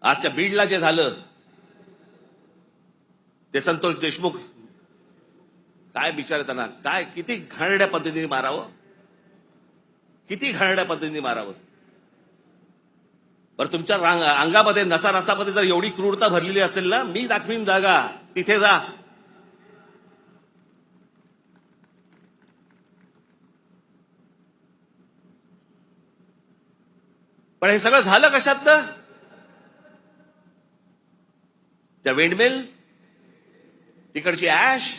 आज त्या बीडला जे झालं ते संतोष देशमुख काय बिचारे त्यांना काय किती घाणेरड्या पद्धतीने मारावं, किती घाणेरड्या पद्धतीने मारावं. बरं तुमच्या अंगामध्ये नसानसामध्ये जर एवढी क्रूरता भरलेली असेल ना, मी दाखवीन जागा, तिथे जा. पण हे सगळं झालं कशातनं? त्या विंडमिल, तिकडची ऍश,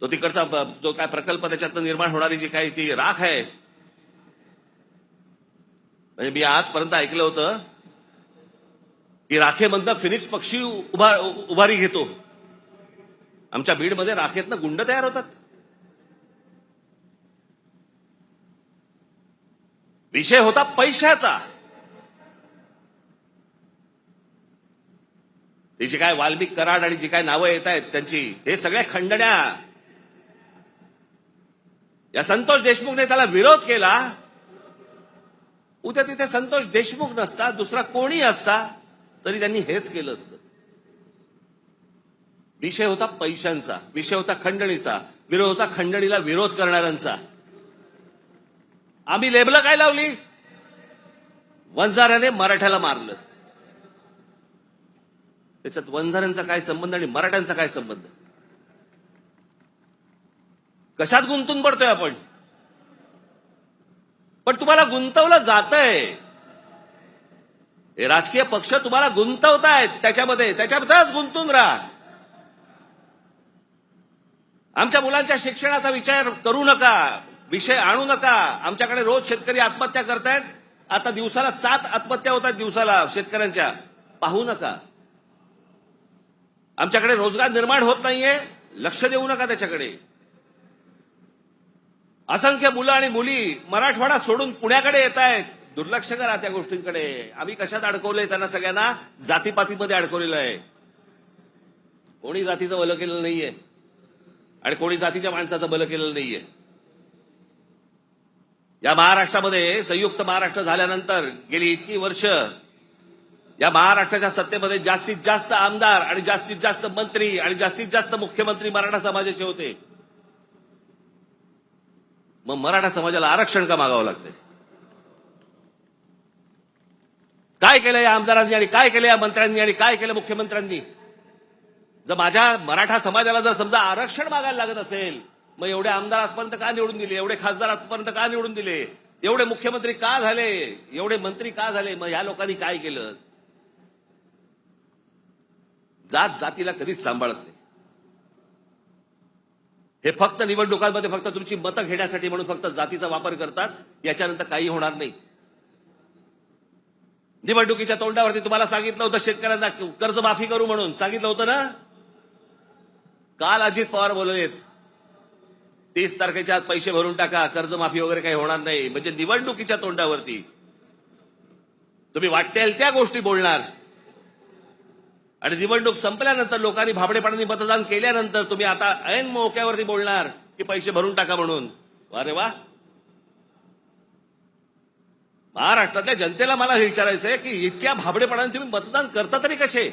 तो तिकडचा जो काय प्रकल्प त्याच्यातनं निर्माण होणारी जी काही ती राख आहे. म्हणजे मी आजपर्यंत ऐकलं होतं की राखेमधनं फिनिक्स पक्षी उभारी घेतो. आमच्या बीडमध्ये राखेतनं गुंड तयार होतात. विषय होता पैशाचा. ती जी काय वाल्मिक कराड आणि जी काय नावं येत आहेत त्यांची, हे सगळ्या खंडण्या. या संतोष देशमुखने त्याला विरोध केला. उद्या तिथे संतोष देशमुख नसता, दुसरा कोणी असता तरी त्यांनी हेच केलं असतं. विषय होता पैशांचा, विषय होता खंडणीचा, विरोध होता खंडणीला विरोध करणाऱ्यांचा. आम्ही लेबलं काय लावली? वंजाऱ्याने मराठ्याला मारलं. त्याच्यात वंजाऱ्यांचा काय संबंध आणि मराठ्यांचा काय संबंध? कशात गुंतून पडतोय आपण? पण तुम्हाला गुंतवलं जातंय. हे राजकीय पक्ष तुम्हाला गुंतवतायत त्याच्याबद्दलच गुंतून राहा. आमच्या मुलांच्या शिक्षणाचा विचार करू नका, विषय आणू नका. आमच्याकडे रोज शेतकरी आत्महत्या करतायत. आता दिवसाला 7 आत्महत्या होतात दिवसाला शेतकऱ्यांच्या. पाहू नका. आमच्याकडे रोजगार निर्माण होत नाहीये, लक्ष देऊ नका त्याच्याकडे. असंख्य मुलं आणि मुली मराठवाडा सोडून पुण्याकडे येत आहेत. दुर्लक्ष करा त्या गोष्टींकडे. आम्ही कशात अडकवलंय त्यांना? सगळ्यांना जातीपातीमध्ये अडकवलेलं आहे. कोणी जातीचं भलं केलेलं नाहीये आणि कोणी जातीच्या माणसाचं भलं केलेलं नाहीये. या महाराष्ट्रामध्ये संयुक्त महाराष्ट्र झाल्यानंतर गेली इतकी वर्ष या महाराष्ट्राच्या सत्तेमध्ये जास्तीत जास्त आमदार आणि जास्तीत जास्त मंत्री आणि जास्तीत जास्त मुख्यमंत्री मराठा समाजाचे होते. मग मराठा समाजाला आरक्षण का मागावं लागतंय? काय केलं या आमदारांनी आणि काय केलं या मंत्र्यांनी आणि काय केलं मुख्यमंत्र्यांनी? जर माझ्या मराठा समाजाला जर समजा आरक्षण मागायला लागत असेल, मग एवढे आमदार आजपर्यंत का निवडून दिले? एवढे खासदार आजपर्यंत का निवडून दिले? एवढे मुख्यमंत्री का झाले? एवढे मंत्री का झाले? मग या लोकांनी काय केलं? जात जातीला कधीच सांभाळत नाही. हे फक्त निवडणुकांमध्ये फक्त तुमची मतं घेण्यासाठी म्हणून फक्त जातीचा वापर करतात. याच्यानंतर काही होणार नाही. निवडणुकीच्या तोंडावरती तुम्हाला सांगितलं होतं शेतकऱ्यांना कर्जमाफी करू म्हणून सांगितलं होतं ना. काल अजित पवार बोललेत 30 तारखेच्या आत पैसे भरून टाका, कर्जमाफी वगैरे काही होणार नाही. म्हणजे निवडणुकीच्या तोंडावरती तुम्ही वाटेल त्या गोष्टी बोलणार आणि निवडणूक संपल्यानंतर लोकांनी भाबडेपणाने मतदान केल्यानंतर तुम्ही आता ऐन मोक्यावरती बोलणार की पैसे भरून टाका म्हणून. अरे वा. महाराष्ट्रातल्या जनतेला मला हे विचारायचंय की इतक्या भाबडेपणाने तुम्ही मतदान करता तरी कसे?